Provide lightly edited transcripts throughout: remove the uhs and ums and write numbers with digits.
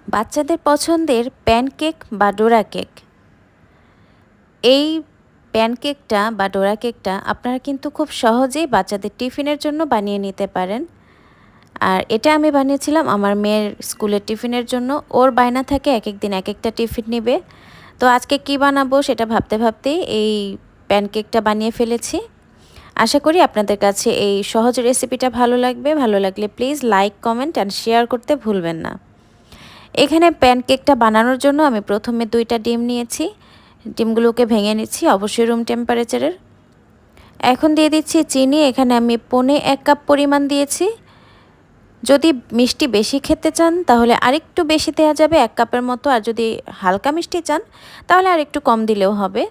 বাচ্চাদের পছন্দের প্যানকেক বা ডোরা কেক। এই প্যানকেকটা বা ডোরা কেকটা আপনারা কিন্তু খুব সহজেই বাচ্চাদের টিফিনের জন্য বানিয়ে নিতে পারেন। আর এটা আমি বানিয়েছিলাম আমার মেয়ের স্কুলের টিফিনের জন্য। ওর বায়না থাকে এক এক দিন এক একটা টিফিন নিবে। তো আজকে কি বানাবো সেটা ভাবতে ভাবতেই এই প্যানকেকটা বানিয়ে ফেলেছি। আশা করি আপনাদের কাছে এই সহজ রেসিপিটা ভালো লাগবে। ভালো লাগলে please like, comment and share করতে ভুলবেন না। এখানে প্যানকেকটা বানানোর জন্য আমি প্রথমে 2টা ডিম নিয়েছি। ডিমগুলোকে ভেঙে নিচ্ছি, অবশ্যই রুম টেম্পারেচারের। এখন দিয়ে দিচ্ছি চিনি। এখানে আমি 1.25 কাপ পরিমাণ দিয়েছি। যদি মিষ্টি বেশি খেতে চান তাহলে আরেকটু বেশি দেওয়া যাবে, 1 কাপের মতো। আর যদি হালকা মিষ্টি চান তাহলে আর একটু কম দিলেও হবে।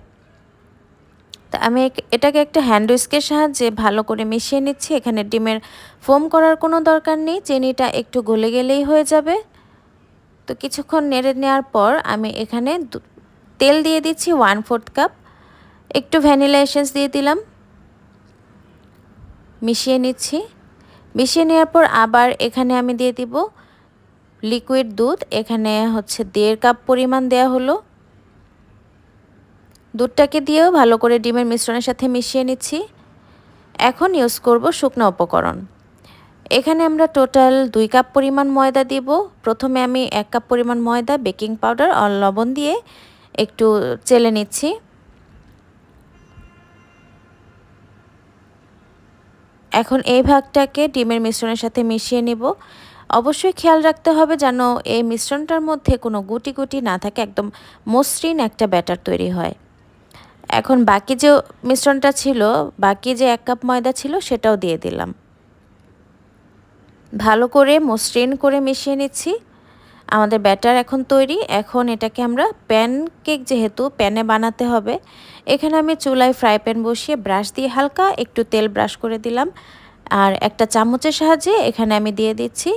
তা আমি এটাকে একটা হ্যান্ড উইস্কের সাহায্যে ভালো করে মিশিয়ে নিচ্ছি। এখানে ডিমের ফোম করার কোনো দরকার নেই, চিনিটা একটু গলে গেলেই হয়ে যাবে। তো কিছুক্ষণ নেড়ে নেওয়ার পর আমি এখানে তেল দিয়ে দিচ্ছি 1/4 কাপ। একটু ভ্যানিলা এসেন্স দিয়ে দিলাম, মিশিয়ে নিচ্ছি। মিশিয়ে নেওয়ার পর আবার এখানে আমি দিয়ে দিব লিকুইড দুধ। এখানে হচ্ছে 1.5 কাপ পরিমাণ দেয়া হলো। দুধটাকে দিয়েও ভালো করে ডিমের মিশ্রণের সাথে মিশিয়ে নিচ্ছি। এখন ইউজ করব শুকনো উপকরণ। এখানে আমরা টোটাল 2 কাপ পরিমাণ ময়দা দিব। প্রথমে আমি 1 কাপ পরিমাণ ময়দা, বেকিং পাউডার আর লবণ দিয়ে একটু চেলে নিচ্ছি। এখন এই ভাগটাকে ডিমের মিশ্রণের সাথে মিশিয়ে নিব। অবশ্যই খেয়াল রাখতে হবে যেন এই মিশ্রণটার মধ্যে কোনো গুটি গুটি না থাকে, একদম মসৃণ একটা ব্যাটার তৈরি হয়। এখন বাকি যে মিশ্রণটা ছিল, বাকি যে 1 কাপ ময়দা ছিল সেটাও দিয়ে দিলাম। ভালো করে মসৃণ করে মিশিয়ে নিচ্ছি। আমাদের ব্যাটার এখন তৈরি। এখন এটাকে আমরা প্যানকেক যেহেতু প্যানে বানাতে হবে, এখানে আমি চুলায় ফ্রাই প্যান বসিয়ে ব্রাশ দিয়ে হালকা একটু তেল ব্রাশ করে দিলাম। আর একটা চামচের সাহায্যে এখানে আমি দিয়ে দিচ্ছি।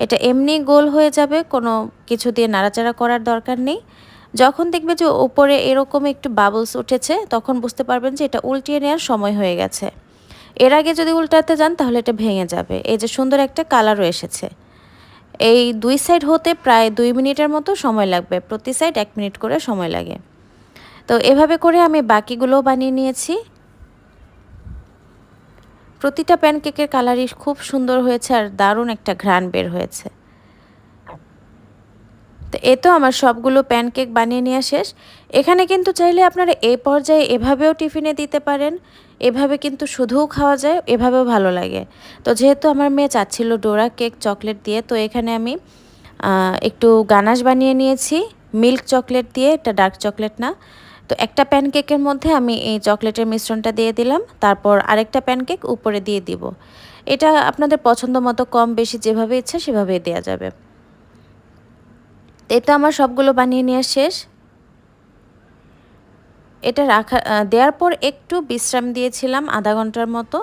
এটা এমনি গোল হয়ে যাবে, কোনো কিছু দিয়ে নাড়াচাড়া করার দরকার নেই। যখন দেখবে যে উপরে এরকম একটু বাবলস উঠেছে, তখন বুঝতে পারবেন যে এটা উল্টিয়ে নেওয়ার সময় হয়ে গেছে। এর আগে যদি উল্টাতে যান তাহলে এটা ভেঙে যাবে। এই যে সুন্দর একটা কালারও এসেছে। এই 2 সাইড হতে প্রায় 2 মিনিটের মতো সময় লাগবে, প্রতি সাইড 1 মিনিট করে সময় লাগে। তো এভাবে করে আমি বাকিগুলোও বানিয়ে নিয়েছি। প্রতিটা প্যানকেকের কালারই খুব সুন্দর হয়েছে আর দারুণ একটা ঘ্রাণ বের হয়েছে। তো এ তো আমার সবগুলো প্যানকেক বানিয়ে নেওয়া শেষ। এখানে কিন্তু চাইলে আপনারা এই পর্যায়ে এভাবেও টিফিনে দিতে পারেন। এভাবে কিন্তু শুধুও খাওয়া যায়, এভাবেও ভালো লাগে। তো যেহেতু আমার মেয়ে চাচ্ছিল ডোরা কেক চকলেট দিয়ে, তো এখানে আমি একটু গানাশ বানিয়ে নিয়েছি মিল্ক চকলেট দিয়ে, এটা ডার্ক চকলেট না। তো একটা প্যানকেকের মধ্যে আমি এই চকলেটের মিশ্রণটা দিয়ে দিলাম, তারপর আরেকটা প্যানকেক উপরে দিয়ে দিব। এটা আপনাদের পছন্দ মতো কম বেশি যেভাবে ইচ্ছা সেভাবেই দেওয়া যাবে। এই তো আমার সবগুলো বানিয়ে নেওয়া শেষ। এটা দেওয়ার পর একটু বিশ্রাম দিয়েছিলাম আধা ঘন্টার মতো।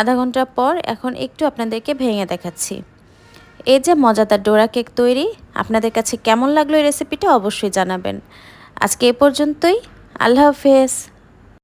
আধা ঘন্টা পর এখন একটু আপনাদেরকে ভেঙে দেখাচ্ছি। এই যে মজাদার ডোরা কেক তৈরি। আপনাদের কাছে কেমন লাগলো এই রেসিপিটা অবশ্যই জানাবেন। আজকে এ পর্যন্তই। আল্লাহ হাফেজ।